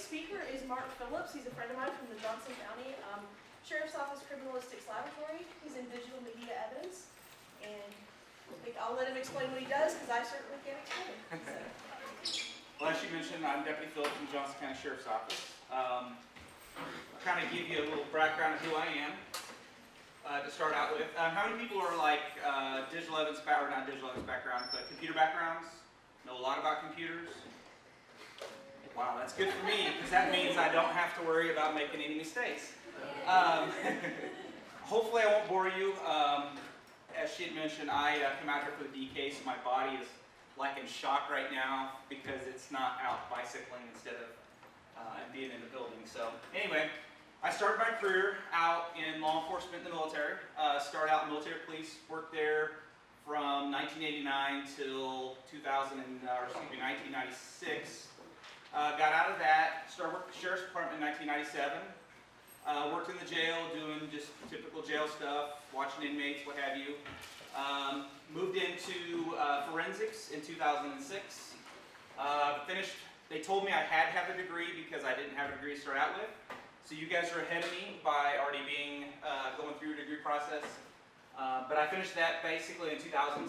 speaker is Mark Phillips. He's a friend of mine from the Johnson County Sheriff's Office Criminalistics Laboratory. He's in digital media evidence, and I think I'll let him explain what he does because I certainly can't explain it. So. Well, as you mentioned, I'm Deputy Phillips from Johnson County Sheriff's Office. I'll kind of give you a little background of who I am to start out with. How many people are like digital evidence background, not digital evidence background, but computer backgrounds? Know a lot about computers? Wow, that's good for me because that means I don't have to worry about making any mistakes. Hopefully I won't bore you. As she had mentioned, I come out here for the DK, so my body is like in shock right now because it's not out bicycling instead of being in the building. So anyway, I started my career out in law enforcement in the military. Started out in military police, worked there from 1989 till 1996. Got out of that, started working at the Sheriff's Department in 1997. Worked in the jail doing just typical jail stuff, watching inmates, what have you. Moved into forensics in 2006. Finished, they told me I had to have a degree because I didn't have a degree to start out with. So you guys are ahead of me by already being, going through a degree process. But I finished that basically in 2010.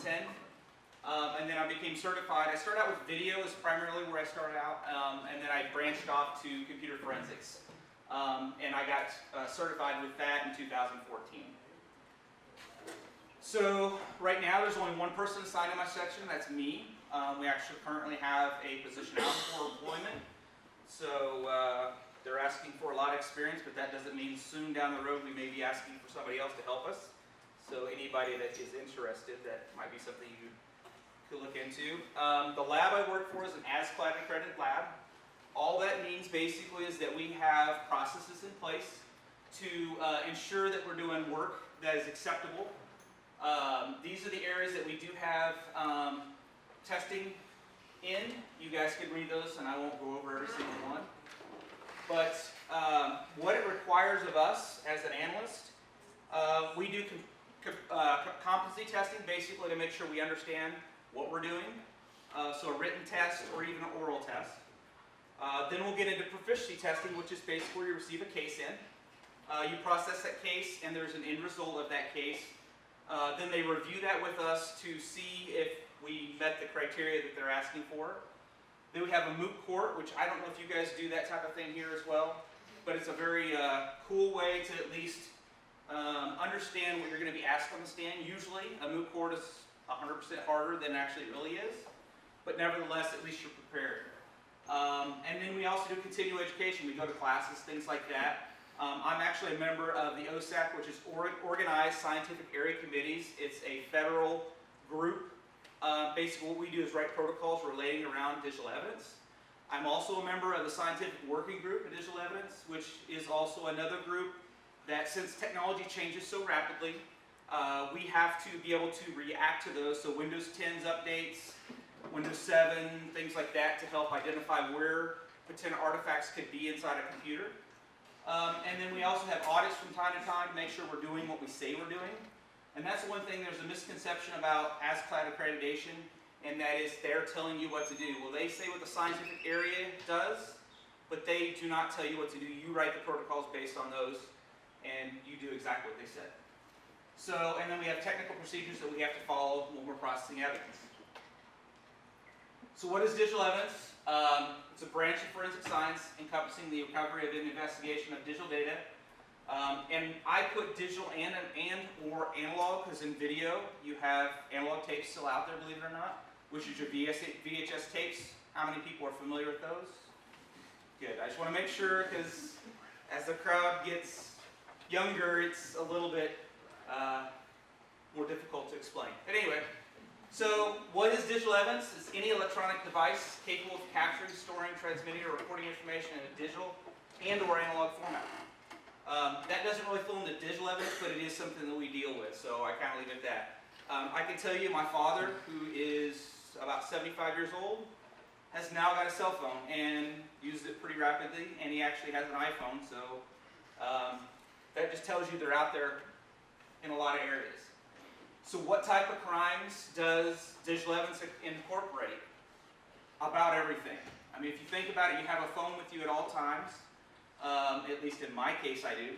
And then I became certified. I started out with video is primarily where I started out, and then I branched off to computer forensics. And I got certified with that in 2014. So right now there's only one person assigned in my section, that's me. We actually currently have a position out for employment. So they're asking for a lot of experience, but that doesn't mean soon down the road we may be asking for somebody else to help us. So anybody that is interested, that might be something you could look into. The lab I work for is an accredited lab. All that means basically is that we have processes in place to ensure that we're doing work that is acceptable. These are the areas that we do have testing in. You guys can read those and I won't go over every single one. But what it requires of us as an analyst, we do competency testing basically to make sure we understand what we're doing. So a written test or even an oral test. Then we'll get into proficiency testing, which is basically where you receive a case in. You process that case and there's an end result of that case. Then they review that with us to see if we met the criteria that they're asking for. Then we have a moot court, which I don't know if you guys do that type of thing here as well, but it's a very cool way to at least understand what you're going to be asked on the stand. Usually a moot court is 100% harder than it actually really is, but nevertheless at least you're prepared. And then we also do continuing education. We go to classes, things like that. I'm actually a member of the OSAC, which is Organized Scientific Area Committees. It's a federal group. Basically what we do is write protocols relating around digital evidence. I'm also a member of the Scientific Working Group of Digital Evidence, which is also another group that, since technology changes so rapidly, we have to be able to react to those. So Windows 10's updates, Windows 7, things like that to help identify where potential artifacts could be inside a computer. And then we also have audits from time to time to make sure we're doing what we say we're doing. And that's one thing, there's a misconception about accreditation, and that is they're telling you what to do. Well, they say what the scientific area does, but they do not tell you what to do. You write the protocols based on those, and you do exactly what they said. So, and then we have technical procedures that we have to follow when we're processing evidence. So what is digital evidence? It's a branch of forensic science encompassing the recovery of an investigation of digital data. And I put digital and or analog, because in video you have analog tapes still out there, believe it or not, which is your VHS tapes. How many people are familiar with those? Good. I just want to make sure, because as the crowd gets younger, it's a little bit more difficult to explain. But anyway, so what is digital evidence? It's any electronic device capable of capturing, storing, transmitting, or recording information in a digital and or analog format. That doesn't really fall into digital evidence, but it is something that we deal with, so I kind of leave it at that. I can tell you my father, who is about 75 years old, has now got a cell phone and uses it pretty rapidly, and he actually has an iPhone, so that just tells you they're out there in a lot of areas. So what type of crimes does digital evidence incorporate? About everything. I mean, if you think about it, you have a phone with you at all times. At least in my case, I do.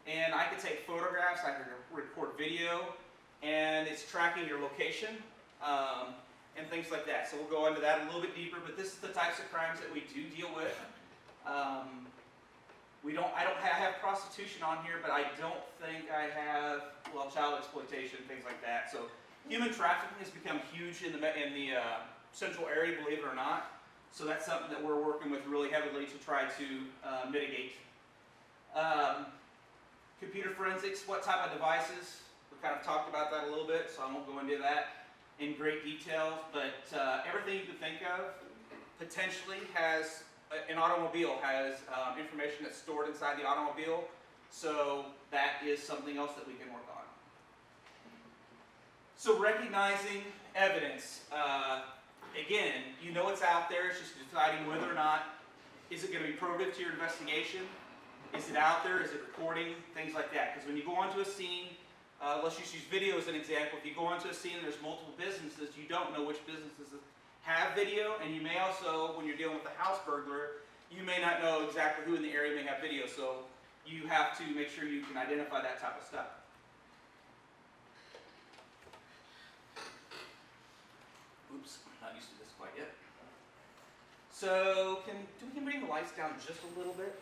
And I can take photographs, I can record video, and it's tracking your location, and things like that. So we'll go into that a little bit deeper, but this is the types of crimes that we do deal with. I don't have prostitution on here, but I don't think I have, well, child exploitation, things like that. So human trafficking has become huge in the central area, believe it or not. So that's something that we're working with really heavily to try to mitigate. Computer forensics, what type of devices? We kind of talked about that a little bit, so I won't go into that in great detail. But everything you can think of potentially has, an automobile has information that's stored inside the automobile. So that is something else that we can work on. So recognizing evidence. Again, you know it's out there, it's just deciding whether or not, is it going to be probative to your investigation? Is it out there? Is it recording? Things like that. Because when you go onto a scene, let's just use video as an example. If you go onto a scene and there's multiple businesses, you don't know which businesses have video, and you may also, when you're dealing with a house burglar, you may not know exactly who in the area may have video. So you have to make sure you can identify that type of stuff. Oops, I'm not used to this quite yet. So we can bring the lights down just a little bit?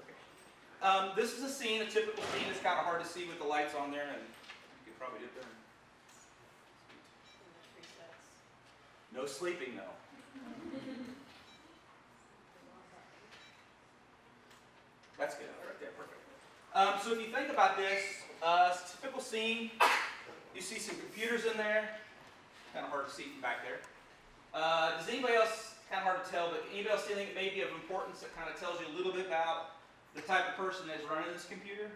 Okay. This is a scene, a typical scene. It's kind of hard to see with the lights on there, and you could probably do it there. No sleeping though. That's good, right there, perfect. So if you think about this, it's a typical scene. You see some computers in there. Kind of hard to see from back there. Does anybody else, kind of hard to tell, but anybody else see anything that may be of importance that kind of tells you a little bit about the type of person that's running this computer?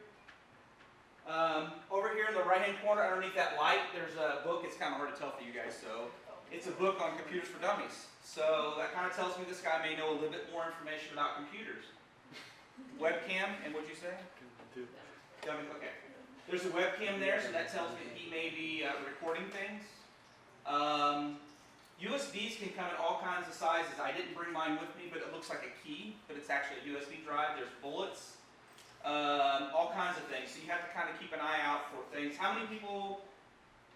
Over here in the right-hand corner, underneath that light, there's a book. It's kind of hard to tell for you guys, so it's a book on computers for dummies. So that kind of tells me this guy may know a little bit more information about computers. Webcam, and what'd you say? Dummy, okay. There's a webcam there, so that tells me that he may be recording things. USBs can come in all kinds of sizes. I didn't bring mine with me, but it looks like a key, but it's actually a USB drive. There's bullets, all kinds of things. So you have to kind of keep an eye out for things. How many people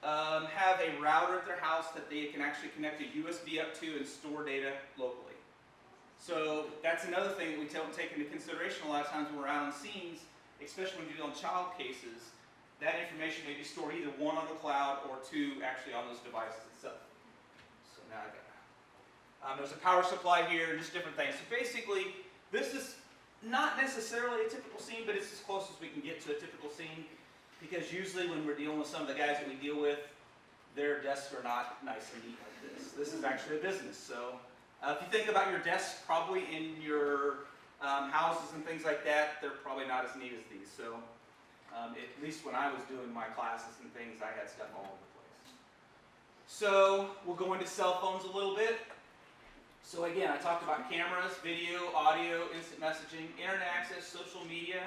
have a router at their house that they can actually connect a USB up to and store data locally? So that's another thing that we take into consideration a lot of times when we're out on scenes, especially when you're dealing with child cases. That information may be stored either one on the cloud or two actually on those devices itself. So now I got that. There's a power supply here, just different things. So basically, this is not necessarily a typical scene, but it's as close as we can get to a typical scene, because usually when we're dealing with some of the guys that we deal with, their desks are not nice and neat like this. This is actually a business. So if you think about your desks, probably in your houses and things like that, they're probably not as neat as these. So at least when I was doing my classes and things, I had stuff all over the place. So we'll go into cell phones a little bit. So again, I talked about cameras, video, audio, instant messaging, internet access, social media.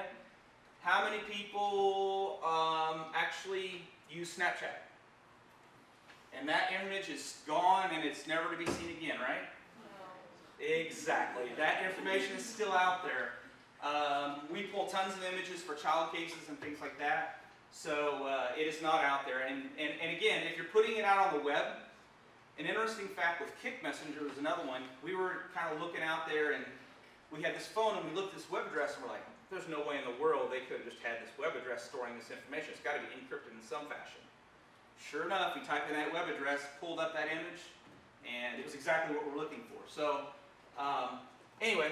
How many people actually use Snapchat? And that image is gone and it's never to be seen again, right? No. Exactly. That information is still out there. We pull tons of images for child cases and things like that. So it is not out there. And again, if you're putting it out on the web, an interesting fact with Kick Messenger was another one. We were kind of looking out there and we had this phone and we looked at this web address and we're like, there's no way in the world they could have just had this web address storing this information. It's got to be encrypted in some fashion. Sure enough, we typed in that web address, pulled up that image, and it was exactly what we're looking for. So anyway,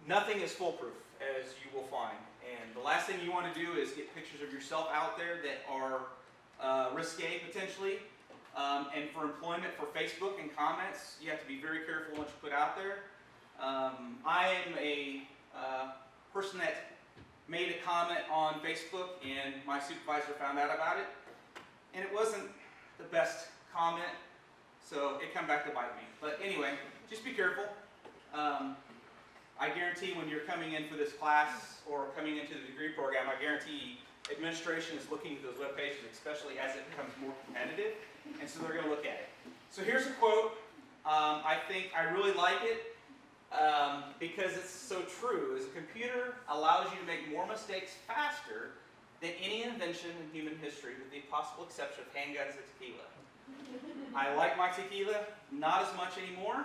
nothing is foolproof, as you will find. And the last thing you want to do is get pictures of yourself out there that are risque potentially. And for employment, for Facebook and comments, you have to be very careful what you put out there. I am a person that made a comment on Facebook and my supervisor found out about it. And it wasn't the best comment, so it come back to bite me. But anyway, just be careful. I guarantee when you're coming in for this class or coming into the degree program, I guarantee administration is looking at those web pages, especially as it becomes more competitive, and so they're going to look at it. So here's a quote. I think I really like it because it's so true. As a computer allows you to make more mistakes faster than any invention in human history, with the possible exception of handguns and tequila. I like my tequila, not as much anymore,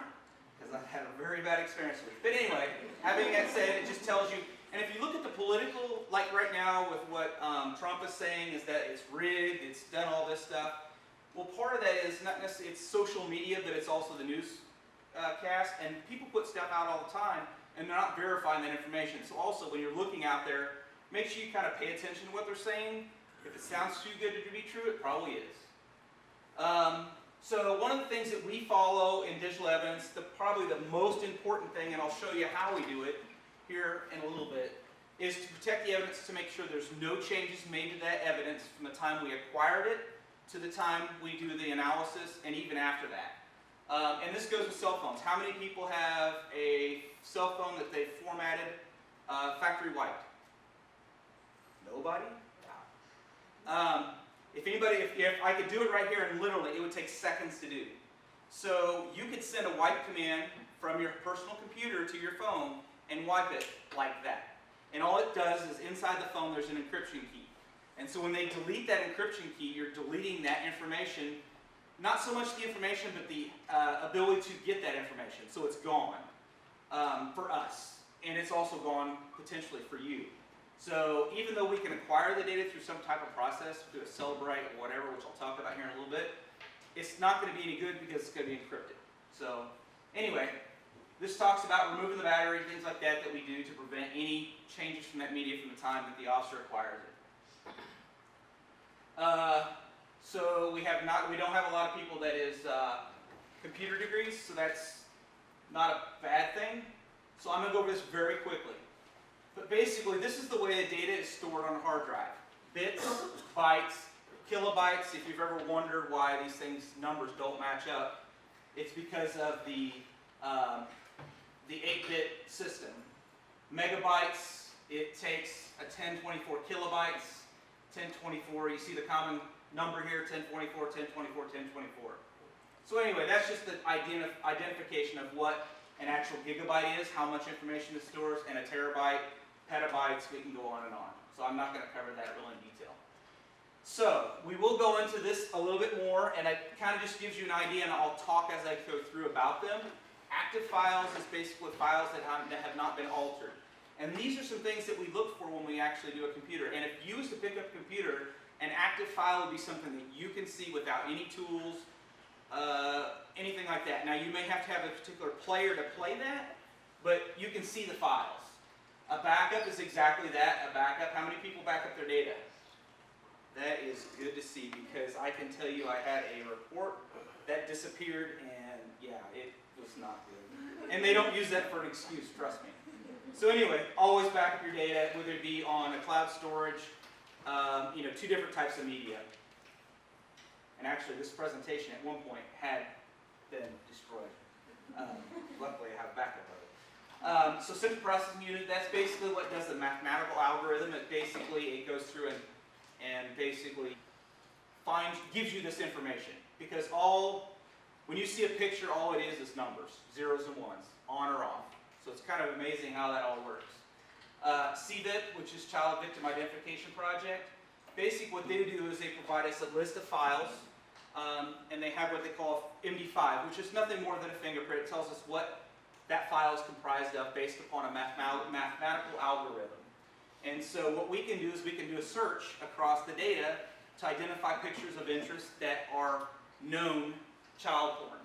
because I've had a very bad experience with it. But anyway, having that said, it just tells you, and if you look at the political, like right now with what Trump is saying, is that it's rigged, it's done all this stuff. Well, part of that is not necessarily, it's social media, but it's also the news cast, and people put stuff out all the time, and they're not verifying that information. So also, when you're looking out there, make sure you kind of pay attention to what they're saying. If it sounds too good to be true, it probably is. So one of the things that we follow in digital evidence, probably the most important thing, and I'll show you how we do it here in a little bit, is to protect the evidence, to make sure there's no changes made to that evidence from the time we acquired it to the time we do the analysis, and even after that. And this goes with cell phones. How many people have a cell phone that they've formatted factory wiped? Nobody? If anybody, if I could do it right here, and literally it would take seconds to do. So you could send a wipe command from your personal computer to your phone and wipe it like that. And all it does is inside the phone there's an encryption key. And so when they delete that encryption key, you're deleting that information, not so much the information, but the ability to get that information. So it's gone for us. And it's also gone potentially for you. So even though we can acquire the data through some type of process, through a Celebrate or whatever, which I'll talk about here in a little bit, it's not going to be any good because it's going to be encrypted. So anyway, this talks about removing the battery, things like that we do to prevent any changes from that media from the time that the officer acquires it. So we don't have a lot of people that is computer degrees, so that's not a bad thing. So I'm going to go over this very quickly. But basically, this is the way the data is stored on a hard drive. Bits, bytes, kilobytes. If you've ever wondered why these numbers don't match up, it's because of the 8-bit system. Megabytes, it takes a 1024 kilobytes. 1024, you see the common number here, 1024, 1024, 1024. So anyway, that's just the identification of what an actual gigabyte is, how much information it stores, and a terabyte, petabytes, we can go on and on. So I'm not going to cover that real in detail. So we will go into this a little bit more, and it kind of just gives you an idea, and I'll talk as I go through about them. Active files is basically files that have not been altered. And these are some things that we look for when we actually do a computer. And if you was to pick up a computer, an active file would be something that you can see without any tools, anything like that. Now you may have to have a particular player to play that, but you can see the files. A backup is exactly that, a backup. How many people back up their data? That is good to see, because I can tell you I had a report that disappeared, and yeah, it was not good. And they don't use that for an excuse, trust me. So anyway, always back up your data, whether it be on a cloud storage, two different types of media. And actually, this presentation at one point had been destroyed. Luckily, I have backup of it. So central processing unit, that's basically what does the mathematical algorithm. It goes through and basically gives you this information. Because when you see a picture, all it is numbers, zeros and ones, on or off. So it's kind of amazing how that all works. CVIP, which is Child Victim Identification Project. Basically what they do is they provide us a list of files, and they have what they call MD5, which is nothing more than a fingerprint. It tells us what that file is comprised of based upon a mathematical algorithm. And so what we can do is we can do a search across the data to identify pictures of interest that are known child porn.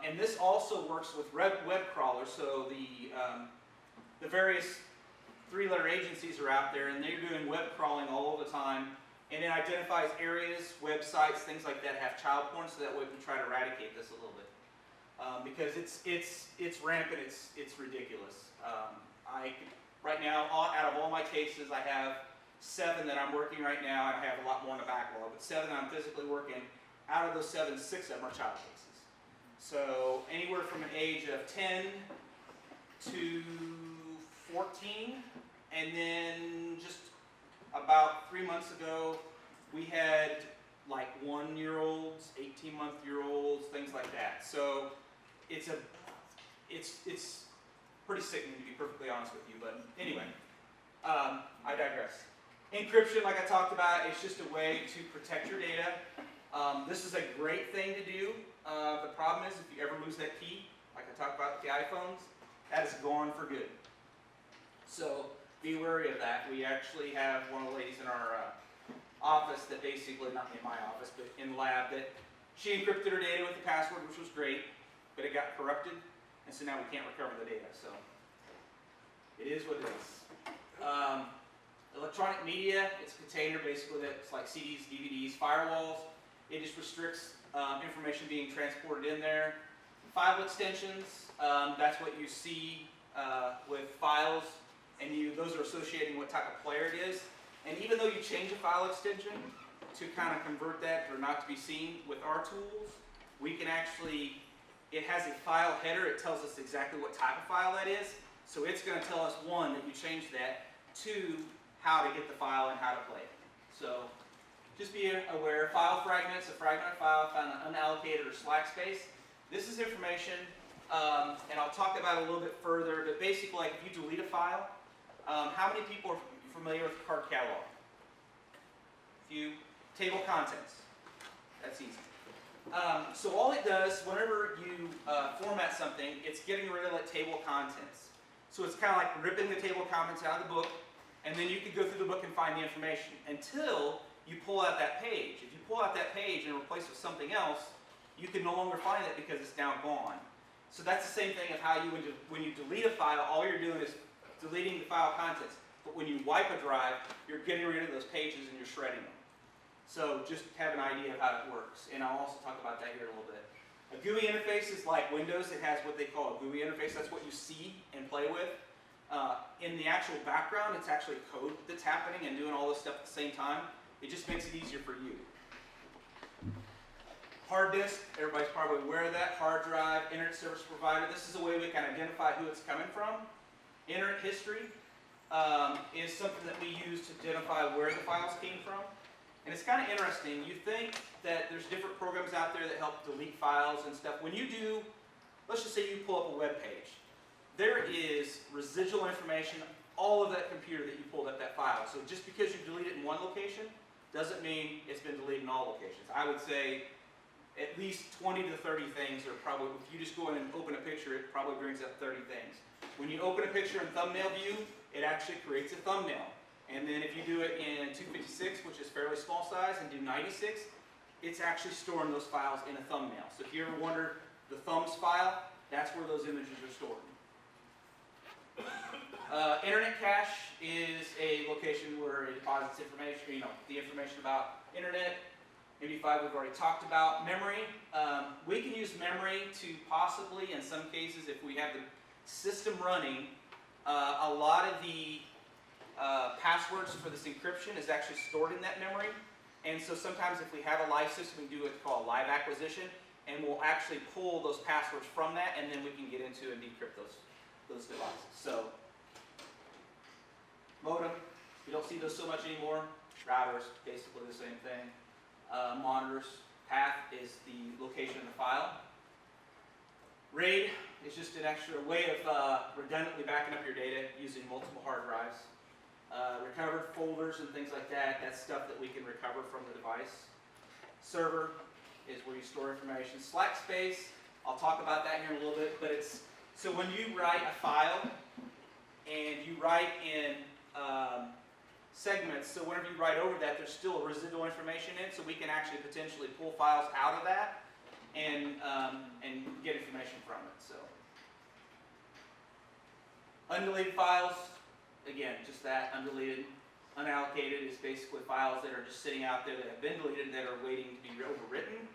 And this also works with web crawlers, so the various three-letter agencies are out there, and they're doing web crawling all the time, and it identifies areas, websites, things like that have child porn, so that way we can try to eradicate this a little bit. Because it's rampant, it's ridiculous. Right now, out of all my cases, I have 7 that I'm working right now, and I have a lot more in the backlog, but 7 that I'm physically working. Out of those 7, 6 of them are child cases. So anywhere from an age of 10 to 14, and then just about 3 months ago, we had like 1-year-olds, 18-month-year-olds, things like that. So it's pretty sickening, to be perfectly honest with you. But anyway, I digress. Encryption, like I talked about, is just a way to protect your data. This is a great thing to do. The problem is if you ever lose that key, like I talked about with the iPhones, that is gone for good. So be wary of that. We actually have one of the ladies in our office that basically, not in my office, but in the lab, that she encrypted her data with the password, which was great, but it got corrupted, and so now we can't recover the data. So it is what it is. Electronic media, it's a container basically that's like CDs, DVDs, firewalls. It just restricts information being transported in there. File extensions, that's what you see with files, and those are associating what type of player it is. And even though you change a file extension to kind of convert that or not to be seen, with our tools, we can actually, it has a file header. It tells us exactly what type of file that is. So it's going to tell us, one, that you changed that, two, how to get the file and how to play it. So just be aware. File fragments, a fragmented file found in unallocated or slack space. This is information, and I'll talk about it a little bit further, but basically, like if you delete a file, how many people are familiar with the card catalog? Few. Table of contents. That's easy. So all it does, whenever you format something, it's getting rid of that table of contents. So it's kind of like ripping the table of contents out of the book, and then you could go through the book and find the information until you pull out that page. If you pull out that page and replace it with something else, you can no longer find it because it's now gone. So that's the same thing of how you, when you delete a file, all you're doing is deleting the file contents. But when you wipe a drive, you're getting rid of those pages and you're shredding them. So just have an idea of how it works. And I'll also talk about that here in a little bit. A GUI interface is like Windows. It has what they call a GUI interface. That's what you see and play with. In the actual background, it's actually code that's happening and doing all this stuff at the same time. It just makes it easier for you. Hard disk, everybody's probably aware of that. Hard drive, internet service provider. This is a way we can identify who it's coming from. Internet history is something that we use to identify where the files came from. And it's kind of interesting. You think that there's different programs out there that help delete files and stuff. When you do, let's just say you pull up a web page. There is residual information all of that computer that you pulled up that file. So just because you delete it in one location doesn't mean it's been deleted in all locations. I would say at least 20 to 30 things are probably, if you just go in and open a picture, it probably brings up 30 things. When you open a picture in thumbnail view, it actually creates a thumbnail. And then if you do it in 256, which is fairly small size, and do 96, it's actually storing those files in a thumbnail. So if you ever wonder the thumbs file, that's where those images are stored. Internet cache is a location where it deposits information, the information about internet. MD5 we've already talked about. Memory, we can use memory to possibly, in some cases, if we have the system running, a lot of the passwords for this encryption is actually stored in that memory. And so sometimes if we have a live system, we do what's called live acquisition, and we'll actually pull those passwords from that, and then we can get into and decrypt those devices. So, modem, you don't see those so much anymore. Routers, basically the same thing. Monitors, path is the location of the file. RAID is just an extra way of redundantly backing up your data using multiple hard drives. Recovered folders and things like that, that's stuff that we can recover from the device. Server is where you store information. Slack space, I'll talk about that here in a little bit, but it's, so when you write a file and you write in segments, so whenever you write over that, there's still residual information in it, so we can actually potentially pull files out of that and get information from it. So, undeleted files, again, just that, undeleted. Unallocated is basically files that are just sitting out there that have been deleted that are waiting to be overwritten.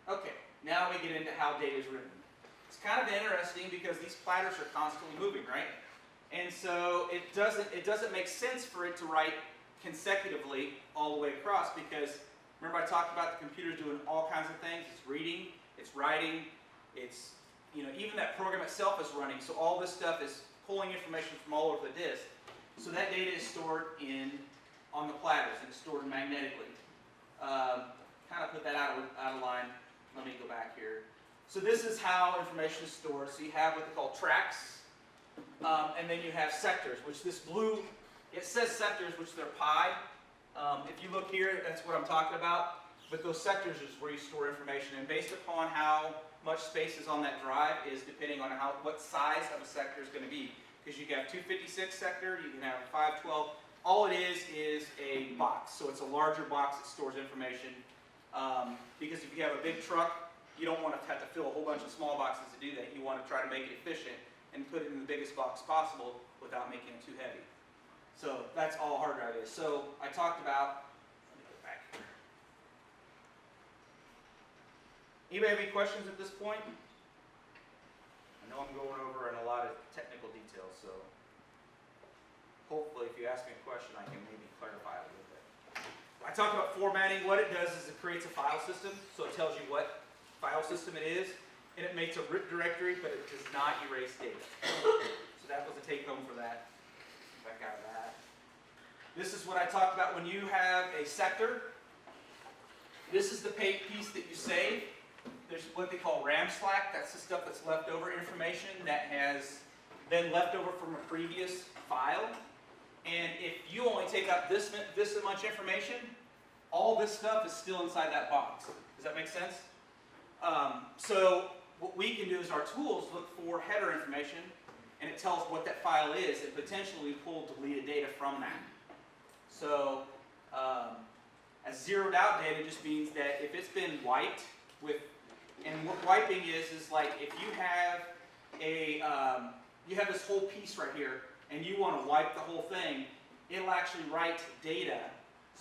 Okay, now we get into how data is written. It's kind of interesting because these platters are constantly moving, right? And so it doesn't make sense for it to write consecutively all the way across, because remember I talked about the computer doing all kinds of things. It's reading, it's writing, it's, even that program itself is running. So all this stuff is pulling information from all over the disk. So that data is stored on the platters, and it's stored magnetically. kind of put that out of line. Let me go back here. So this is how information is stored. So you have what they call tracks, and then you have sectors, which this blue, it says sectors, which they're pi. If you look here, that's what I'm talking about. But those sectors is where you store information, and based upon how much space is on that drive is depending on what size of a sector is going to be. Because you can have 256 sector, you can have 512. All it is a box. So it's a larger box that stores information. Because if you have a big truck, you don't want to have to fill a whole bunch of small boxes to do that. You want to try to make it efficient and put it in the biggest box possible without making it too heavy. So that's all a hard drive is. So I talked about, let me go back here. Anybody have any questions at this point? I know I'm going over in a lot of technical details, so hopefully if you ask me a question, I can maybe clarify it a little bit. I talked about formatting. What it does is it creates a file system, so it tells you what file system it is, and it makes a root directory, but it does not erase data. So that was a take home for that. Back out of that. This is what I talked about when you have a sector. This is the piece that you save. There's what they call RAM slack. That's the stuff that's left over information that has been left over from a previous file. And if you only take out this much information, all this stuff is still inside that box. Does that make sense? So what we can do is our tools look for header information, and it tells what that file is, and potentially pull deleted data from that. So as zeroed out data just means that if it's been wiped with, and what wiping is like if you have you have this whole piece right here, and you want to wipe the whole thing, it'll actually write data,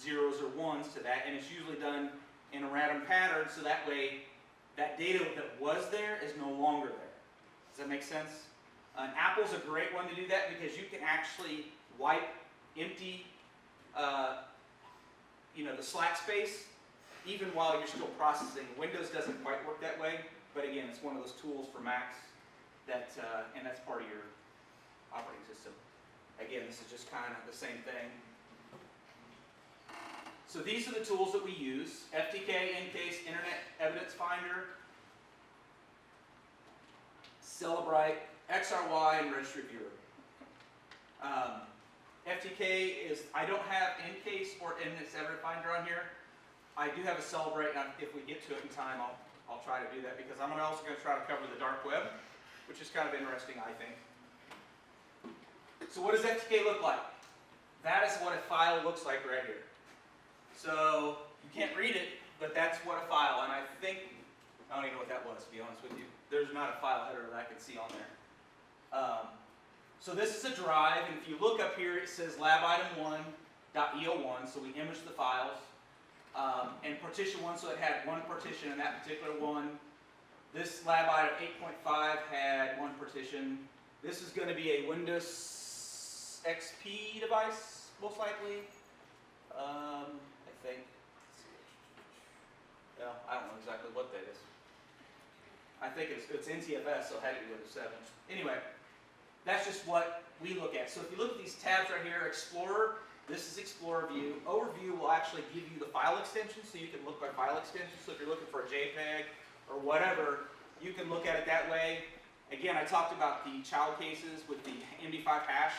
zeros or ones to that, and it's usually done in a random pattern, so that way that data that was there is no longer there. Does that make sense? Apple's a great one to do that because you can actually wipe empty, the slack space, even while you're still processing. Windows doesn't quite work that way, but again, it's one of those tools for Macs that, and that's part of your operating system. Again, this is just kind of the same thing. So these are the tools that we use: FTK, Encase, Internet Evidence Finder, Celebrite, XRY, and Registry Viewer. FTK is, I don't have Encase or Internet Evidence Finder on here. I do have a Celebrite, and if we get to it in time, I'll try to do that because I'm also going to try to cover the dark web, which is kind of interesting, I think. So what does FTK look like? That is what a file looks like right here. So you can't read it, but that's what a file, and I think, I don't even know what that was, to be honest with you. There's not a file header that I can see on there. So this is a drive, and if you look up here, it says labitem1.eo1, so we imaged the files. And partition 1, so it had one partition in that particular one. This lab item 8.5 had one partition. This is going to be a Windows XP device, most likely. I think. No, I don't know exactly what that is. I think it's NTFS, so it had to be Windows 7. Anyway, that's just what we look at. So if you look at these tabs right here, Explorer, this is Explorer View. Overview will actually give you the file extension, so you can look by file extension. So if you're looking for a JPEG or whatever, you can look at it that way. Again, I talked about the child cases with the MD5 hash.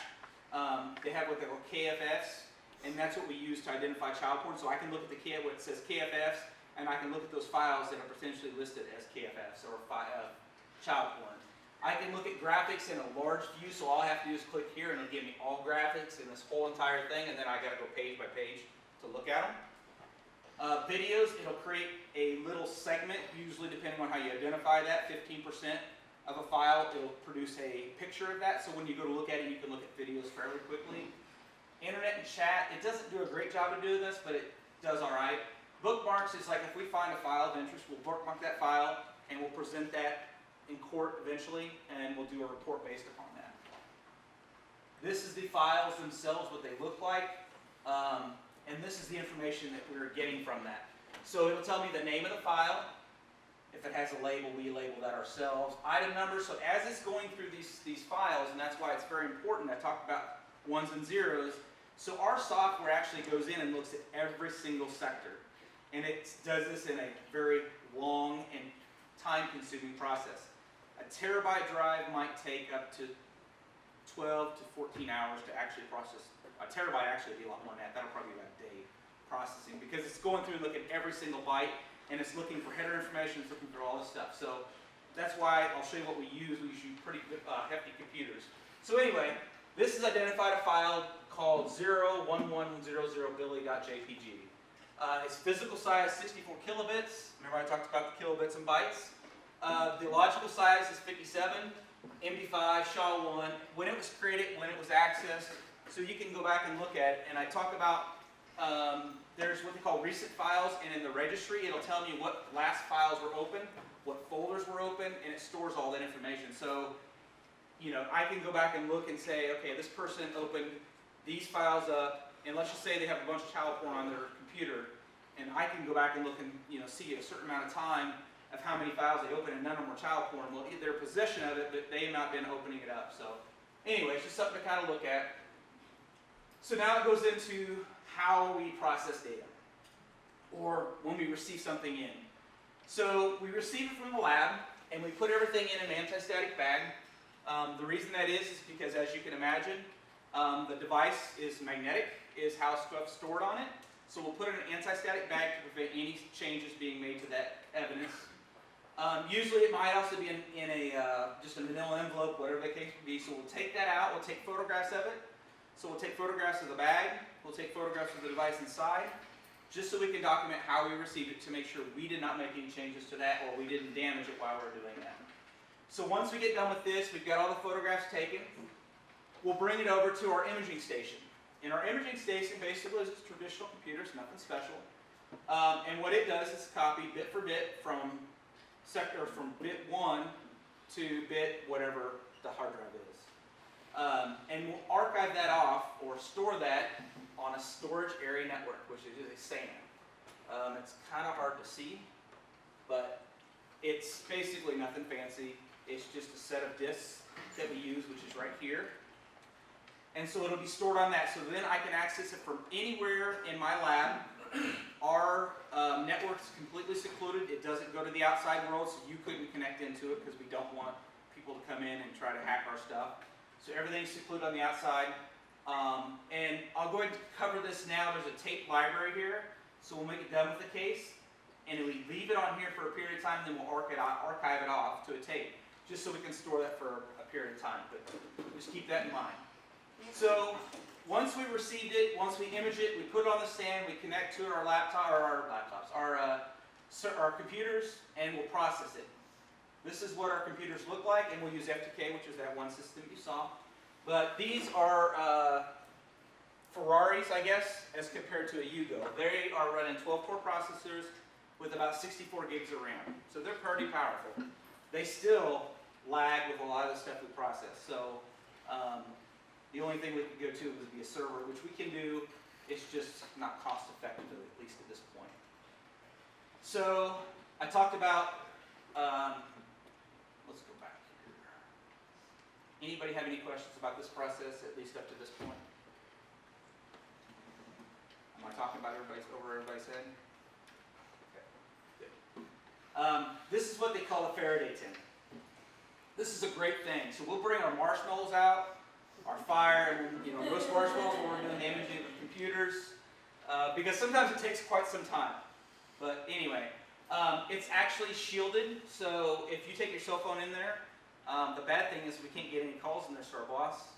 They have what they call KFFs, and that's what we use to identify child porn. So I can look at the what it says KFFs, and I can look at those files that are potentially listed as KFFs or child porn. I can look at graphics in a large view, so all I have to do is click here and it'll give me all graphics in this whole entire thing, and then I got to go page by page to look at them. Videos, it'll create a little segment, usually depending on how you identify that, 15% of a file, it'll produce a picture of that, so when you go to look at it, you can look at videos fairly quickly. Internet and chat, it doesn't do a great job of doing this, but it does all right. Bookmarks is like if we find a file of interest, we'll bookmark that file, and we'll present that in court eventually, and we'll do a report based upon that. This is the files themselves, what they look like, and this is the information that we're getting from that. So it'll tell me the name of the file. If it has a label, we label that ourselves. Item number, so as it's going through these files, and that's why it's very important, I talked about ones and zeros, so our software actually goes in and looks at every single sector. and it does this in a very long and time-consuming process. A terabyte drive might take up to 12 to 14 hours to actually process. A terabyte actually would be a lot more than that. That'll probably be about a day processing, because it's going through and looking at every single byte, and it's looking for header information, it's looking for all this stuff. So that's why I'll show you what we use. We use pretty hefty computers. So anyway, this has identified a file called 01100billy.jpg. Its physical size 64 kilobits. Remember I talked about the kilobits and bytes. The logical size is 57, MD5, SHA-1, when it was created, when it was accessed. So you can go back and look at it. And I talk about, there's what they call recent files, and in the registry it'll tell me what last files were open, what folders were open, and it stores all that information. So, you know, I can go back and look and say, okay, this person opened these files up, and let's just say they have a bunch of child porn on their computer, and I can go back and look and, you know, see a certain amount of time of how many files they open, and none of them were child porn. Well, they're in possession of it, but they have not been opening it up. So anyway, it's just something to kind of look at. So now it goes into how we process data, or when we receive something in. So we receive it from the lab, and we put everything in an anti-static bag. The reason that is because, as you can imagine, the device is magnetic, is how stuff's stored on it. So we'll put it in an anti-static bag to prevent any changes being made to that evidence. Usually it might also be in just a manila envelope, whatever the case would be. So we'll take that out, we'll take photographs of it. So we'll take photographs of the bag, we'll take photographs of the device inside, just so we can document how we received it to make sure we did not make any changes to that, or we didn't damage it while we were doing that. So once we get done with this, we've got all the photographs taken, we'll bring it over to our imaging station. And our imaging station basically is just traditional computers, nothing special. And what it does is copy bit for bit from bit 1 to bit whatever the hard drive is. And we'll archive that off, or store that, on a storage area network, which is a SAN. It's kind of hard to see, but it's basically nothing fancy. It's just a set of disks that we use, which is right here. And so it'll be stored on that. So then I can access it from anywhere in my lab. Our network's completely secluded. It doesn't go to the outside world, so you couldn't connect into it, because we don't want people to come in and try to hack our stuff. So everything's secluded on the outside. And I'll go ahead and cover this now. There's a tape library here, so we'll make it done with the case. And we leave it on here for a period of time, then we'll archive it off to a tape, just so we can store that for a period of time. But just keep that in mind. So once we received it, once we image it, we put it on the stand, we connect to our computers, and we'll process it. This is what our computers look like, and we'll use FTK, which is that one system you saw. But these are Ferraris, I guess, as compared to a Yugo. They are running 12-core processors with about 64 gigs of RAM. So they're pretty powerful. They still lag with a lot of the stuff we process. So the only thing we could go to would be a server, which we can do. It's just not cost effective, at least at this point. So I talked about, let's go back here. Anybody have any questions about this process, at least up to this point? Am I talking about over everybody's head? Okay, good. This is what they call a Faraday tin. This is a great thing. So we'll bring our marshmallows out, our fire, and roast marshmallows when we're doing the imaging of computers, because sometimes it takes quite some time. But anyway, it's actually shielded, so if you take your cell phone in there, the bad thing is we can't get any calls in there, so our boss,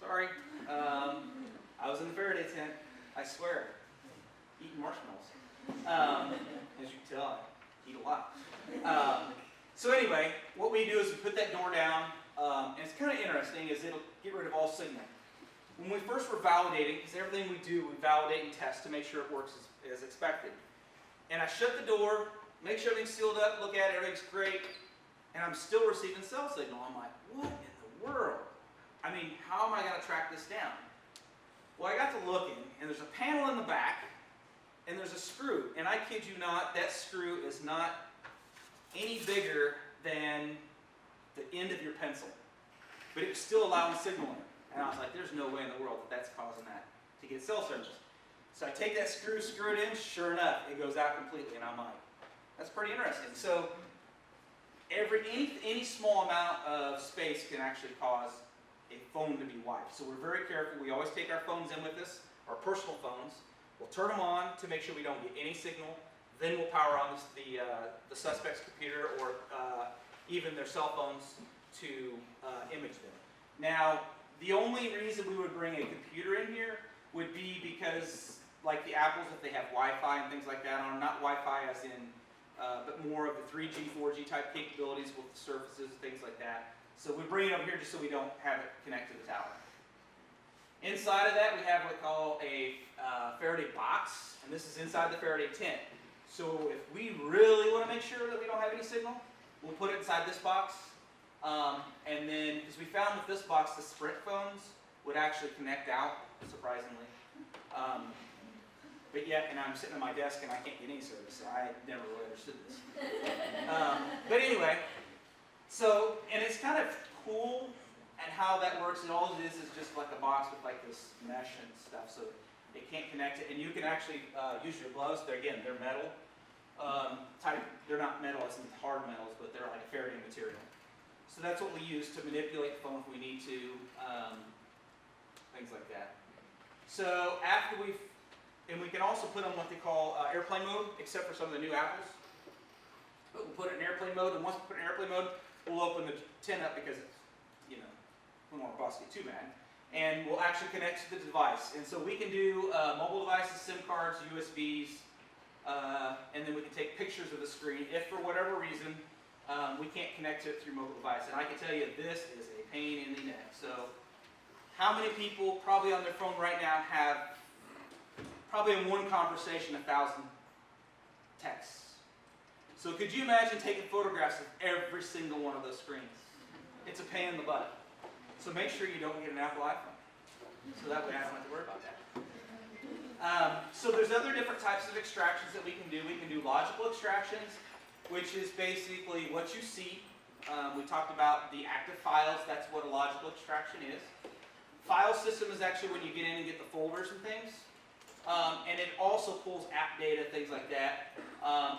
sorry, I was in the Faraday tent, I swear, eating marshmallows. As you can tell, I eat a lot. So anyway, what we do is we put that door down, and it's kind of interesting, is it'll get rid of all signal. When we first were validating, because everything we do, we validate and test to make sure it works as expected. And I shut the door, make sure everything's sealed up, look at it, everything's great, and I'm still receiving cell signal. I'm like, what in the world? I mean, how am I going to track this down? Well, I got to looking, and there's a panel in the back, and there's a screw. And I kid you not, that screw is not any bigger than the end of your pencil. But it was still allowing signal in it. And I was like, there's no way in the world that that's causing that to get cell service. So I take that screw, screw it in, sure enough, it goes out completely, and I'm like, that's pretty interesting. So any small amount of space can actually cause a phone to be wiped. So we're very careful. We always take our phones in with us, our personal phones. We'll turn them on to make sure we don't get any signal. Then we'll power on the suspect's computer or even their cell phones to image them. Now, the only reason we would bring a computer in here would be because, like the Apples, if they have Wi-Fi and things like that on, not Wi-Fi as in, but more of the 3G, 4G type capabilities with the surfaces and things like that. So we bring it over here just so we don't have it connect to the tower. Inside of that, we have what we call a Faraday box, and this is inside the Faraday tent. So if we really want to make sure that we don't have any signal, we'll put it inside this box. And then, because we found with this box, the Sprint phones would actually connect out, surprisingly. But yet, and I'm sitting at my desk and I can't get any service, so I never really understood this. But anyway, so, and it's kind of cool at how that works, and all it is just like a box with like this mesh and stuff, so it can't connect it. And you can actually use your gloves. Again, they're metal type. They're not metal as in hard metals, but they're like a Faraday material. So that's what we use to manipulate the phone if we need to, things like that. So after and we can also put on what they call airplane mode, except for some of the new Apples. But we'll put it in airplane mode, and once we put it in airplane mode, we'll open the tent up because it's, we don't want our boss to get too mad. And we'll actually connect to the device. And so we can do mobile devices, SIM cards, USBs, and then we can take pictures of the screen if for whatever reason we can't connect to it through mobile device. And I can tell you this is a pain in the neck. So how many people probably on their phone right now have, probably in one conversation, 1,000 texts? So could you imagine taking photographs of every single one of those screens? It's a pain in the butt. So make sure you don't get an Apple iPhone. So that way I don't have to worry about that. So there's other different types of extractions that we can do. We can do logical extractions, which is basically what you see. We talked about the active files. That's what a logical extraction is. File system is actually when you get in and get the folders and things. And it also pulls app data, things like that.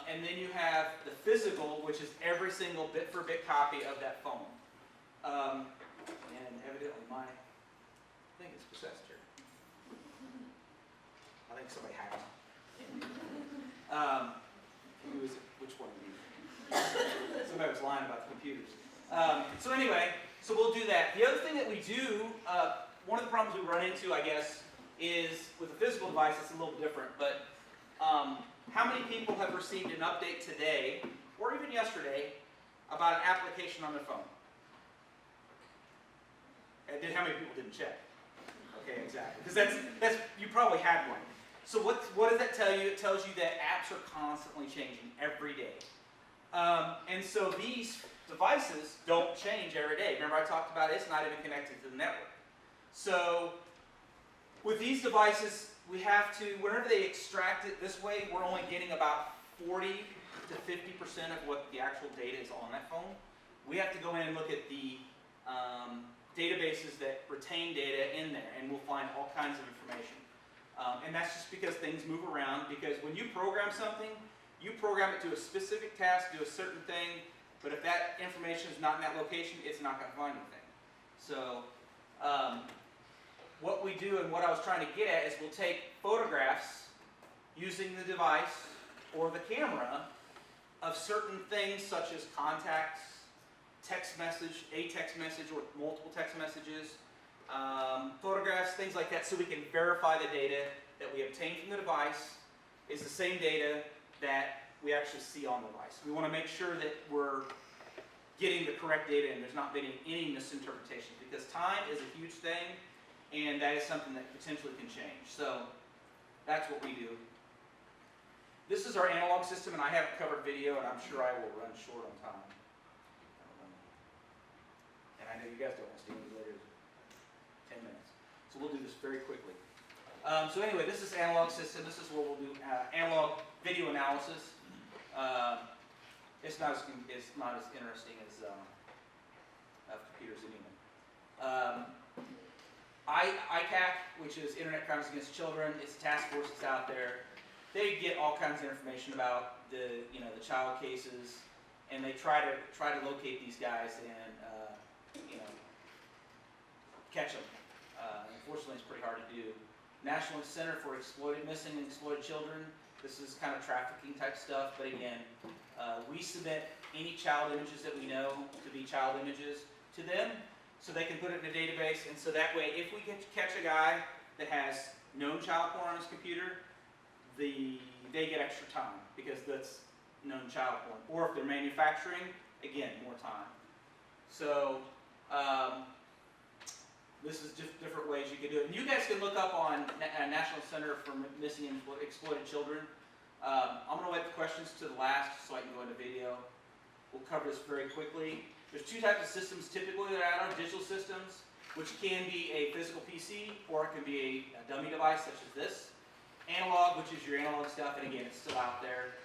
And then you have the physical, which is every single bit-for-bit copy of that phone. And evidently my thing is possessed here. I think somebody hacked it. Who is it? Which one of these? Somebody was lying about the computers. So anyway, so we'll do that. The other thing that we do, one of the problems we run into, I guess, is with a physical device, it's a little different, but how many people have received an update today, or even yesterday, about an application on their phone? And then how many people didn't check? Okay, exactly. Because that's you probably had one. So what does that tell you? It tells you that apps are constantly changing every day. And so these devices don't change every day. Remember I talked about it's not even connected to the network. So with these devices, we have to, whenever they extract it this way, we're only getting about 40 to 50% of what the actual data is on that phone. We have to go in and look at the databases that retain data in there, and we'll find all kinds of information. And that's just because things move around, because when you program something, you program it to a specific task, do a certain thing, but if that information is not in that location, it's not going to find anything. So what we do, and what I was trying to get at, is we'll take photographs using the device or the camera of certain things such as contacts, text message, a text message or multiple text messages, photographs, things like that, so we can verify the data that we obtain from the device is the same data that we actually see on the device. We want to make sure that we're getting the correct data and there's not been any misinterpretation, because time is a huge thing, and that is something that potentially can change. So that's what we do. This is our analog system, and I have covered video, and I'm sure I will run short on time. And I know you guys don't want to stay later than 10 minutes. So we'll do this very quickly. So anyway, this is analog system. This is where we'll do analog video analysis. It's not as interesting as computers anyway. ICAC, which is Internet Crimes Against Children, it's a task force that's out there. They get all kinds of information about the child cases, and they try to locate these guys and catch them. Unfortunately, it's pretty hard to do. National Center for Missing and Exploited Children. This is kind of trafficking type stuff, but again, we submit any child images that we know to be child images to them, so they can put it in a database, and so that way, if we get to catch a guy that has known child porn on his computer, they get extra time, because that's known child porn. Or if they're manufacturing, again, more time. So, this is just different ways you can do it. And you guys can look up on National Center for Missing and Exploited Children. I'm going to wait the questions to the last so I can go into video. We'll cover this very quickly. There's two types of systems typically that are out there, digital systems, which can be a physical PC or it can be a dummy device such as this. Analog, which is your analog stuff, and again, it's still out there.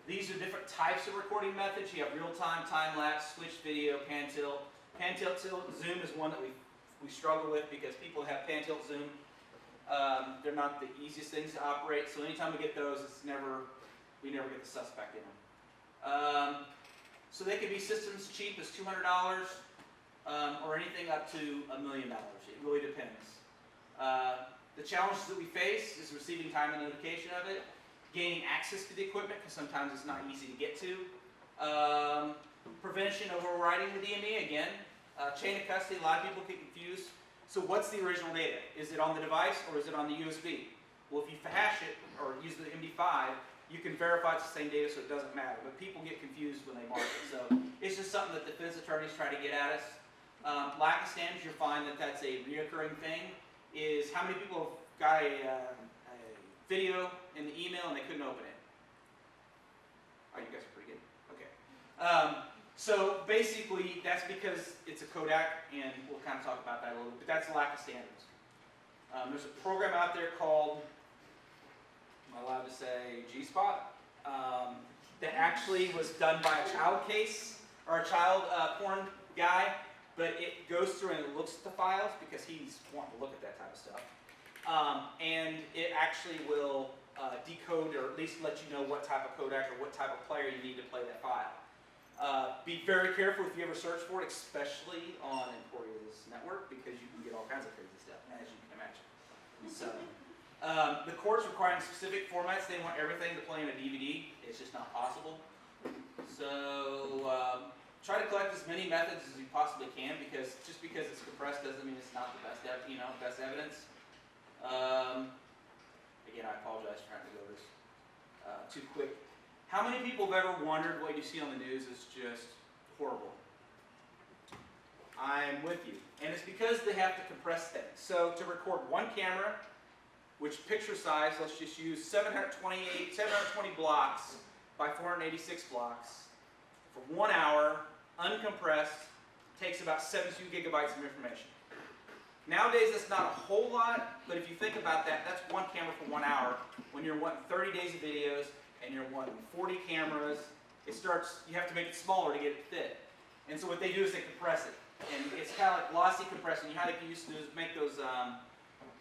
These are different types of recording methods. You have real-time, time-lapse, switch video, pan-tilt. Pan-tilt zoom is one that we struggle with because people have pan-tilt zoom. They're not the easiest things to operate, so anytime we get those, we never get the suspect in them. So they could be systems cheap as $200 or anything up to $1 million. It really depends. The challenges that we face is receiving time and notification of it, gaining access to the equipment because sometimes it's not easy to get to, prevention of overriding the DME again. Chain of custody, a lot of people get confused. So what's the original data? Is it on the device or is it on the USB? Well, if you hash it or use the MD5, you can verify it's the same data so it doesn't matter. But people get confused when they mark it. So it's just something that defense attorneys try to get at us. Lack of standards, you'll find that that's a reoccurring thing, is how many people have got a video in the email and they couldn't open it? Oh, you guys are pretty good. Okay. So basically, that's because it's a Kodak, and we'll kind of talk about that a little bit, but that's a lack of standards. There's a program out there called, am I allowed to say G-Spot, that actually was done by a child case, or a child porn guy, but it goes through and it looks at the files because he's wanting to look at that type of stuff. And it actually will decode or at least let you know what type of Kodak or what type of player you need to play that file. Be very careful if you ever search for it, especially on Emporia's network, because you can get all kinds of crazy stuff, as you can imagine. So, the courts requiring specific formats, they want everything to play on a DVD. It's just not possible. So, try to collect as many methods as you possibly can, because just because it's compressed doesn't mean it's not the best, best evidence. Again, I apologize for trying to go this too quick. How many people have ever wondered what you see on the news is just horrible? I'm with you. And it's because they have to compress things. So to record one camera, which picture size, let's just use 720 blocks by 486 blocks for 1 hour, uncompressed, takes about 72 gigabytes of information. Nowadays, that's not a whole lot, but if you think about that, that's one camera for 1 hour. When you're wanting 30 days of videos, and you're wanting 40 cameras, you have to make it smaller to get it fit. And so what they do is they compress it. And it's kind of like lossy compression. You know how you used to do is make those,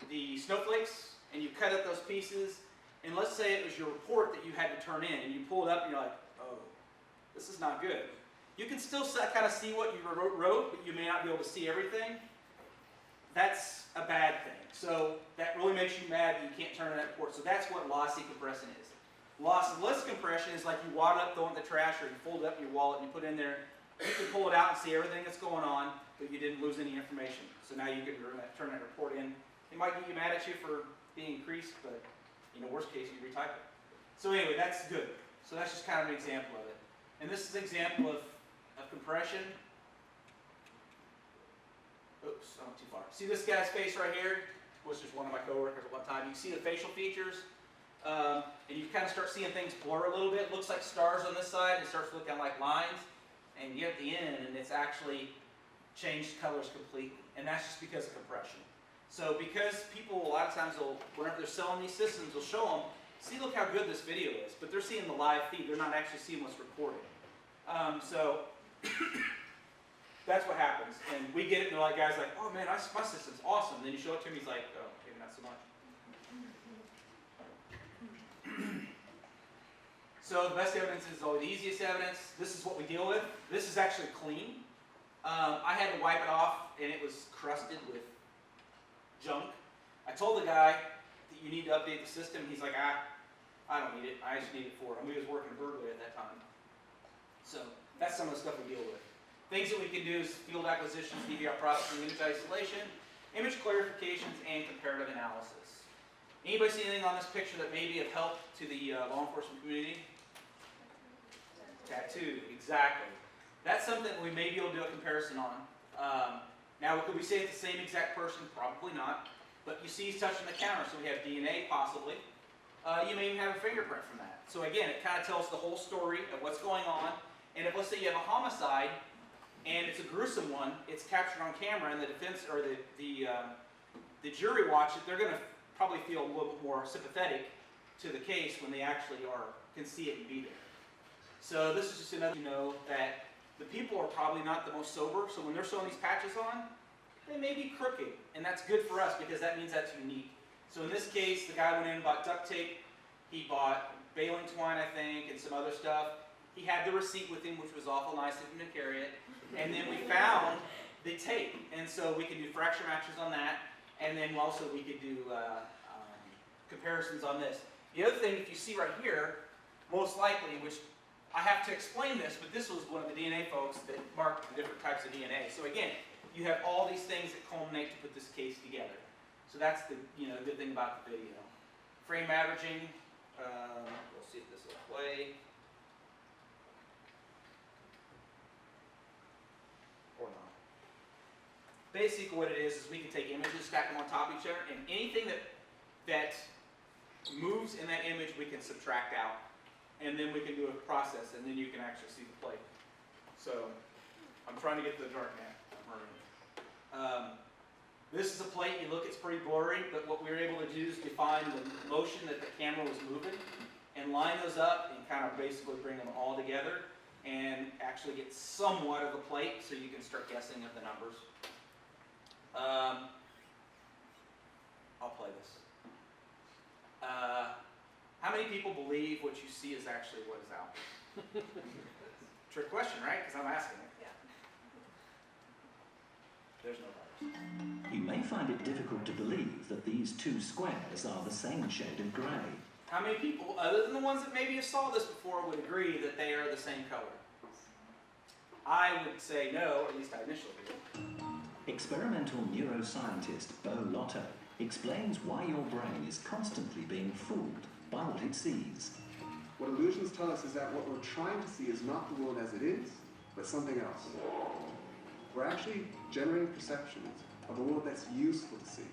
the snowflakes, and you cut up those pieces, and let's say it was your report that you had to turn in, and you pull it up and you're like, oh, this is not good. You can still kind of see what you wrote, but you may not be able to see everything. That's a bad thing. So that really makes you mad that you can't turn in that report. So that's what lossy compression is. Lossless compression is like you wad it up, throw it in the trash, or you fold it up in your wallet and you put it in there. You can pull it out and see everything that's going on, but you didn't lose any information. So now you can turn that report in. They might get you mad at you for being increased, but worst case, you retype it. So anyway, that's good. So that's just kind of an example of it. And this is an example of compression. Oops, I went too far. See this guy's face right here? Was just one of my coworkers at one time. You can see the facial features. And you kind of start seeing things blur a little bit. It looks like stars on this side, and it starts looking like lines. And you get at the end, and it's actually changed colors completely. And that's just because of compression. So because people, a lot of times, whenever they're selling these systems, they'll show them, see, look how good this video is. But they're seeing the live feed. They're not actually seeing what's recorded. So that's what happens. And we get it, and they're like, guys like, oh man, my system's awesome. Then you show it to him, he's like, oh, maybe not so much. So the best evidence is always the easiest evidence. This is what we deal with. This is actually clean. I had to wipe it off, and it was crusted with junk. I told the guy that you need to update the system. He's like, I don't need it. I just need it for it. And we was working burglary at that time. So that's some of the stuff we deal with. Things that we can do is field acquisitions, DVR processing, image isolation, image clarifications, and comparative analysis. Anybody see anything on this picture that may be of help to the law enforcement community? Tattoo, exactly. That's something we may be able to do a comparison on. Now, could we say it's the same exact person? Probably not. But you see he's touching the counter, so we have DNA possibly. You may even have a fingerprint from that. So again, it kind of tells the whole story of what's going on. And if, let's say, you have a homicide, and it's a gruesome one, it's captured on camera, and the defense or the jury watch it, they're going to probably feel a little bit more sympathetic to the case when they actually can see it and be there. So this is just another, that the people are probably not the most sober, so when they're sewing these patches on, they may be crooked, and that's good for us because that means that's unique. So in this case, the guy went in and bought duct tape, he bought baling twine, I think, and some other stuff. He had the receipt with him, which was awful nice of him to carry it, and then we found the tape, and so we could do fracture matches on that, and then also we could do comparisons on this. The other thing, if you see right here, most likely, which I have to explain this, but this was one of the DNA folks that marked the different types of DNA. So again, you have all these things that culminate to put this case together. So that's the good thing about the video. Frame averaging, we'll see if this will play. Or not. Basically what it is we can take images, stack them on top of each other, and anything that moves in that image we can subtract out. And then we can do a process, and then you can actually see the plate. So, I'm trying to get to the dark net. This is a plate. You look, it's pretty blurry, but what we were able to do is define the motion that the camera was moving, and line those up, and kind of basically bring them all together, and actually get somewhat of a plate, so you can start guessing of the numbers. I'll play this. How many people believe what you see is actually what is out there? Trick question, right? Because I'm asking it. Yeah. There's no virus. You may find it difficult to believe that these two squares are the same shade of grey. How many people, other than the ones that maybe have saw this before, would agree that they are the same color? I would say no, or at least I initially did. Experimental neuroscientist Bo Lotto explains why your brain is constantly being fooled by what it sees. What illusions tell us is that what we're trying to see is not the world as it is, but something else. We're actually generating perceptions of a world that's useful to see.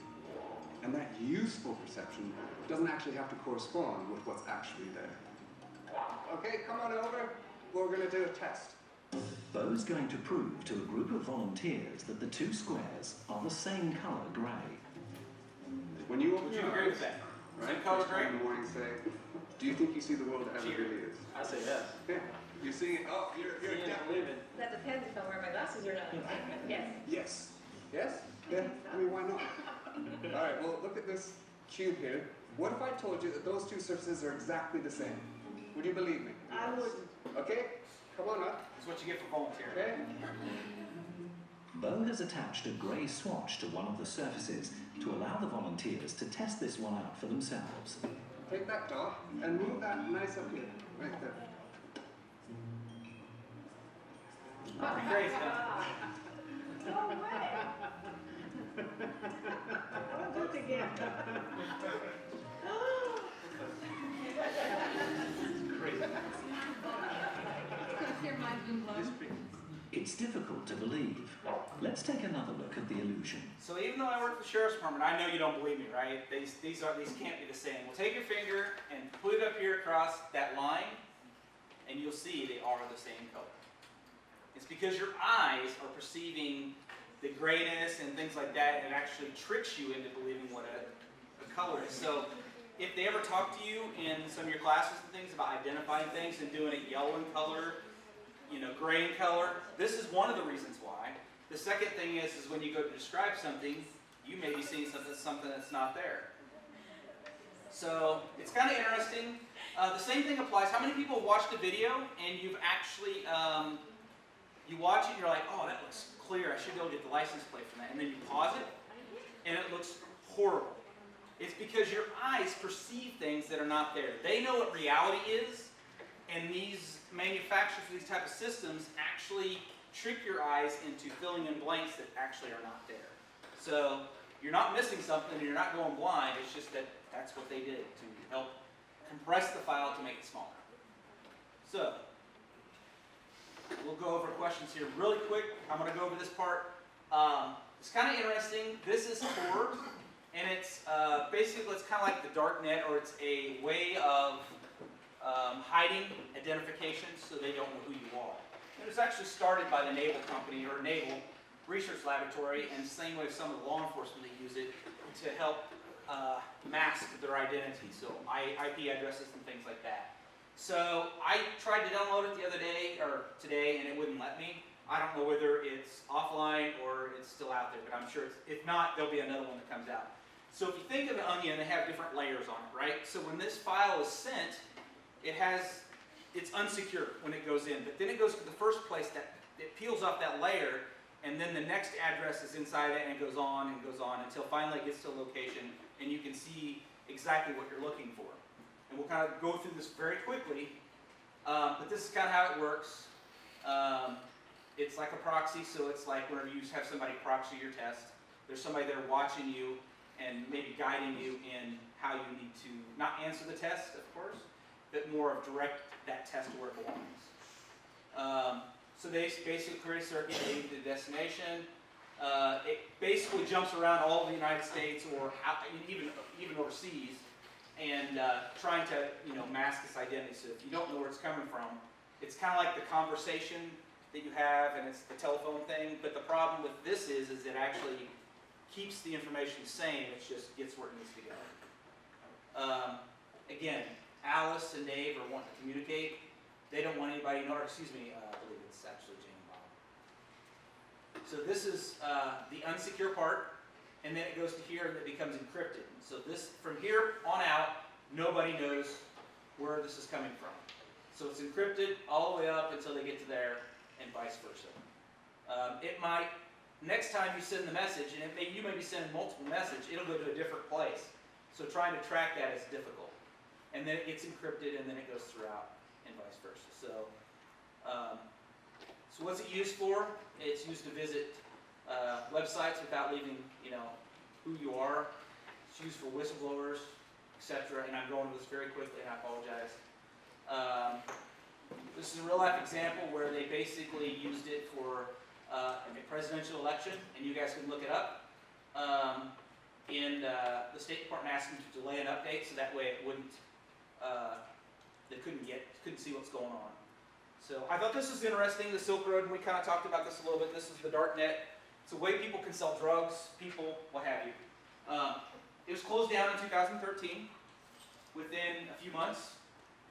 And that useful perception doesn't actually have to correspond with what's actually there. Okay, come on over. We're going to do a test. Bo's going to prove to a group of volunteers that the two squares are the same colour grey. When you open Would you your agree eyes, with that? right, Same color first time grey? in the morning, say, do you think you see the world as it Cheer. really is? I say yes. Yeah. You're seeing it. Oh, you're definitely. Living. That depends if I wear my glasses or not. Yes. Yes. Yes? Yeah. I mean, why not? All right, well, look at this cube here. What if I told you that those two surfaces are exactly the same? Would you believe me? I would. Okay, come on up. That's what you get for volunteering. Okay? Bo has attached a grey swatch to one of the surfaces to allow the volunteers to test this one out for themselves. Take that dot and move that nice up here. Right there. Crazy, huh? No way. I want to again. Crazy. It's difficult to believe. Let's take another look at the illusion. So even though I work at the Sheriff's Department, I know you don't believe me, right? These can't be the same. Well, take your finger and put it up here across that line, and you'll see they are the same color. It's because your eyes are perceiving the grayness and things like that, and it actually tricks you into believing what a color is. So if they ever talk to you in some of your classes and things about identifying things and doing it yellow in color, gray in color, this is one of the reasons why. The second thing is when you go to describe something, you may be seeing something that's not there. So it's kind of interesting. The same thing applies. How many people have watched a video and you've actually, you watch it and you're like, oh, that looks clear. I should be able to get the license plate from that. And then you pause it and it looks horrible. It's because your eyes perceive things that are not there. They know what reality is, and these manufacturers for these type of systems actually trick your eyes into filling in blanks that actually are not there. So you're not missing something, you're not going blind, it's just that that's what they did to help compress the file to make it smaller. So, we'll go over questions here really quick. I'm going to go over this part. It's kind of interesting. This is Tor, and it's basically it's kind of like the dark net, or it's a way of hiding identification so they don't know who you are. It was actually started by the Naval Company, or Naval Research Laboratory, and the same way some of the law enforcement they use it to help mask their identity, so IP addresses and things like that. So I tried to download it the other day, or today, and it wouldn't let me. I don't know whether it's offline or it's still out there, but I'm sure if not, there'll be another one that comes out. So if you think of an onion, they have different layers on it, right? So when this file is sent, it's unsecure when it goes in, but then it goes to the first place that it peels off that layer, and then the next address is inside it, and it goes on until finally it gets to a location, and you can see exactly what you're looking for. And we'll kind of go through this very quickly, but this is kind of how it works. It's like a proxy, so it's like whenever you have somebody proxy your test, there's somebody there watching you and maybe guiding you in how you need to not answer the test, of course, but more of direct that test to where it belongs. So they basically create a circuit leading to the destination. It basically jumps around all of the United States, or even overseas, and trying to mask its identity. So if you don't know where it's coming from, it's kind of like the conversation that you have, and it's the telephone thing. But the problem with this is it actually keeps the information the same. It just gets where it needs to go. Again, Alice and Dave are wanting to communicate. They don't want anybody to know, or excuse me, I believe it's actually Jane and Bob. So this is the unsecure part, and then it goes to here and it becomes encrypted. So this, from here on out, nobody knows where this is coming from. So it's encrypted all the way up until they get to there, and vice versa. It might, next time you send the message, and you may be sending multiple messages, it'll go to a different place. So trying to track that is difficult. And then it gets encrypted, and then it goes throughout, and vice versa. So, so what's it used for? It's used to visit websites without leaving, who you are. It's used for whistleblowers, etc. And I'm going over this very quickly, and I apologize. This is a real-life example where they basically used it for a presidential election, and you guys can look it up. And the State Department asked them to delay an update, so that way it wouldn't. They couldn't see what's going on. So I thought this was interesting, the Silk Road, and we kind of talked about this a little bit. This is the dark net. It's a way people can sell drugs, people, what have you. It was closed down in 2013. Within a few months,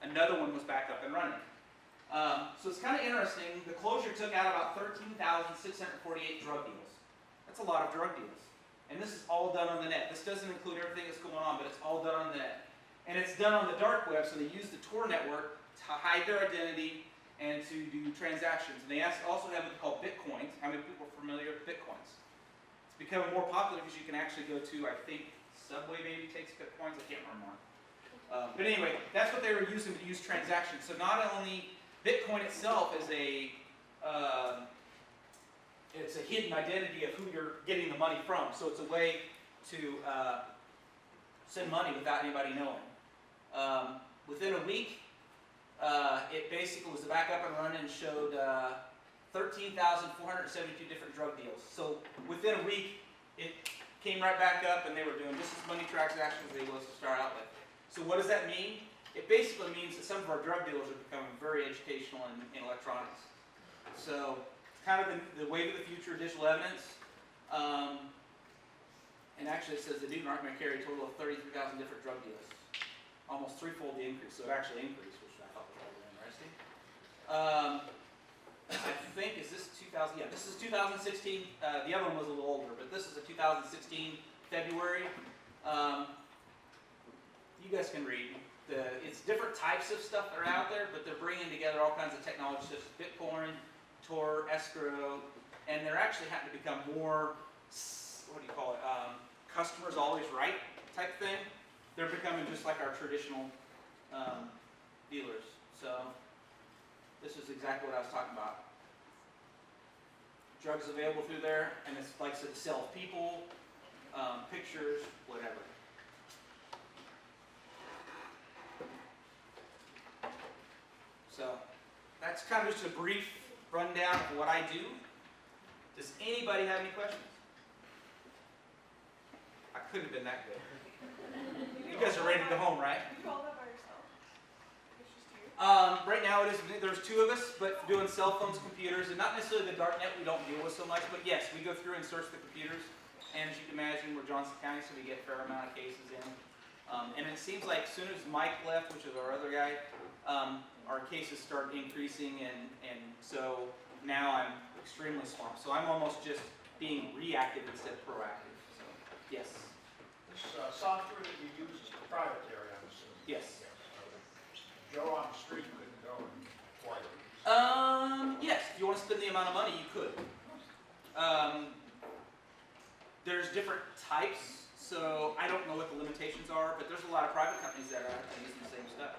another one was back up and running. So it's kind of interesting. The closure took out about 13,648 drug deals. That's a lot of drug deals. And this is all done on the net. This doesn't include everything that's going on, but it's all done on the net. And it's done on the dark web, so they use the Tor network to hide their identity and to do transactions. And they also have what they call bitcoins. How many people are familiar with bitcoins? It's becoming more popular because you can actually go to, I think, Subway maybe takes bitcoins. I can't remember. But anyway, that's what they were using to use transactions. So not only Bitcoin itself is it's a hidden identity of who you're getting the money from. So it's a way to send money without anybody knowing. Within a week, it basically was back up and running and showed 13,472 different drug deals. So within a week, it came right back up, and they were doing just as many transactions as they was to start out with. So what does that mean? It basically means that some of our drug dealers are becoming very educational in electronics. So it's kind of the wave of the future, digital evidence. And actually it says the Newton Arc may carry a total of 33,000 different drug deals. Almost threefold the increase, so it actually increased, which I thought was rather interesting. I think, is this 2000? 2000, yeah, this is 2016. The other one was a little older, but this is a 2016 February. You guys can read. It's different types of stuff that are out there, but they're bringing together all kinds of technologies such as Bitcoin, Tor, escrow, and they're actually having to become more, what do you call it, customers always right type thing. They're becoming just like our traditional dealers. So this is exactly what I was talking about. Drugs available through there, and it's like I said, to sell people, pictures, whatever. So that's kind of just a brief rundown of what I do. Does anybody have any questions? I couldn't have been that good. You guys are ready to go home, right? You do all that by yourself? It's just you? Right now there's two of us, but doing cell phones, computers, and not necessarily the dark net we don't deal with so much, but yes, we go through and search the computers. And as you can imagine, we're Johnson County, so we get a fair amount of cases in. And it seems like as soon as Mike left, which is our other guy, our cases start increasing, and so now I'm extremely swamped. So I'm almost just being reactive instead of proactive. So, yes. This software that you use is proprietary, I'm assuming. Yes. Joe on the street couldn't go and acquire it. Yes, if you want to spend the amount of money, you could. There's different types, so I don't know what the limitations are, but there's a lot of private companies that are actually using the same stuff.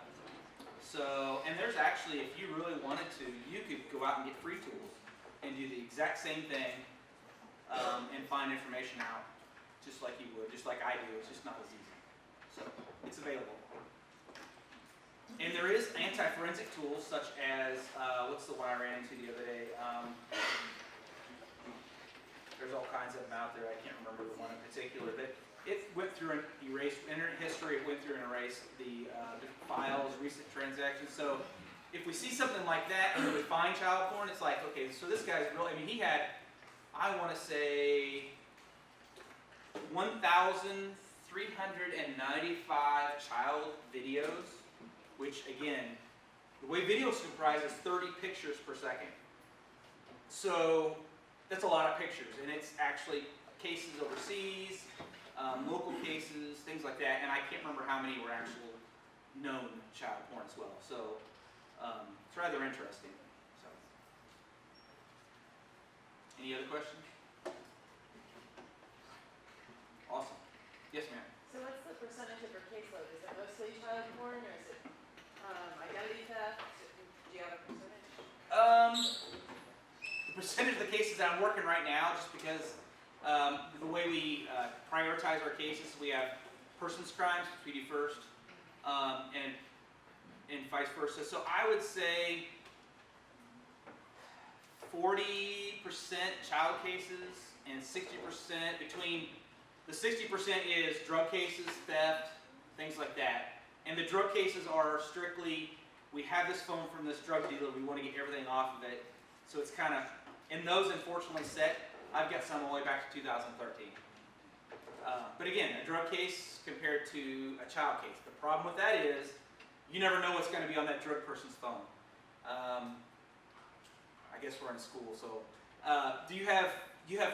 So, and there's actually, if you really wanted to, you could go out and get free tools and do the exact same thing and find information out just like you would, just like I do. It's just not as easy. So, it's available. And there is anti-forensic tools such as, what's the one I ran into the other day? There's all kinds of them out there. I can't remember the one in particular. But it went through and erased internet history. It went through and erased the files, recent transactions. So if we see something like that and we find child porn, it's like, okay, so this guy's really, I mean, he had, I want to say, 1,395 child videos, which again, the way videos comprise is 30 pictures per second. So that's a lot of pictures, and it's actually cases overseas, local cases, things like that, and I can't remember how many were actual known child porn as well. So it's rather interesting. So, any other questions? Awesome. Yes, ma'am. So what's the percentage of your caseload? Is it mostly child porn, or is it identity theft? Do you have a percentage? The percentage of the cases that I'm working right now, just because the way we prioritize our cases, we have persons crimes, which we do first, and vice versa. So I would say 40% child cases and 60% between, the 60% is drug cases, theft, things like that. And the drug cases are strictly, we have this phone from this drug dealer, we want to get everything off of it. So it's kind of, and those unfortunately set, I've got some all the way back to 2013. But again, a drug case compared to a child case. The problem with that is, you never know what's going to be on that drug person's phone. I guess we're in school, so you have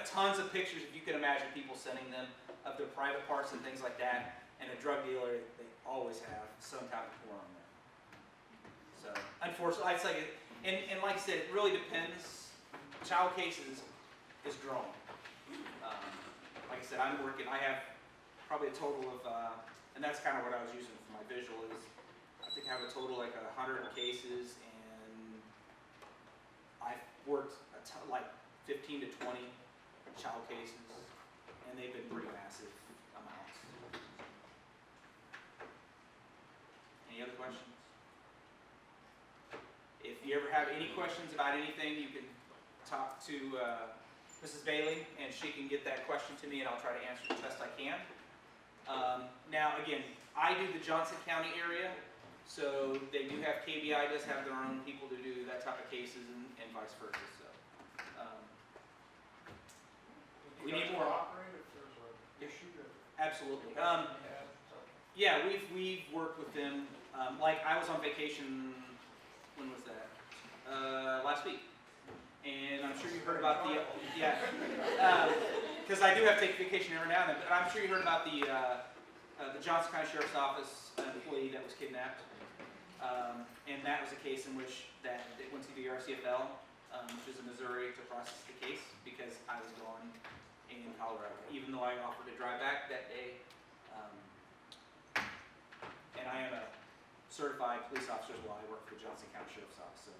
tons of pictures, if you can imagine people sending them of their private parts and things like that. And a drug dealer, they always have some type of porn on there. So unfortunately, I'd say, and like I said, it really depends. Child cases is growing. Like I said, I have probably a total of, and that's kind of what I was using for my visual is, I think I have a total like 100 cases, and I've worked like 15 to 20 child cases, and they've been pretty massive amounts. Any other questions? If you ever have any questions about anything, you can talk to Mrs. Bailey, and she can get that question to me, and I'll try to answer the best I can. Now, again, I do the Johnson County area, so they do have, KBI does have their own people to do that type of cases, and vice versa. So, we need more. Cooperate if there's an issue that Absolutely. you have to- Yeah, we've worked with them. Like I was on vacation. When was that? Last week. And I'm sure you heard about the, because I do have to take vacation every now and then, but I'm sure you heard about the Johnson County Sheriff's Office employee that was kidnapped. And that was a case in which that it went to the RCFL, which is in Missouri, to process the case because I was gone in Colorado, even though I offered to drive back that day. And I am a certified police officer as well. I work for the Johnson County Sheriff's Office. So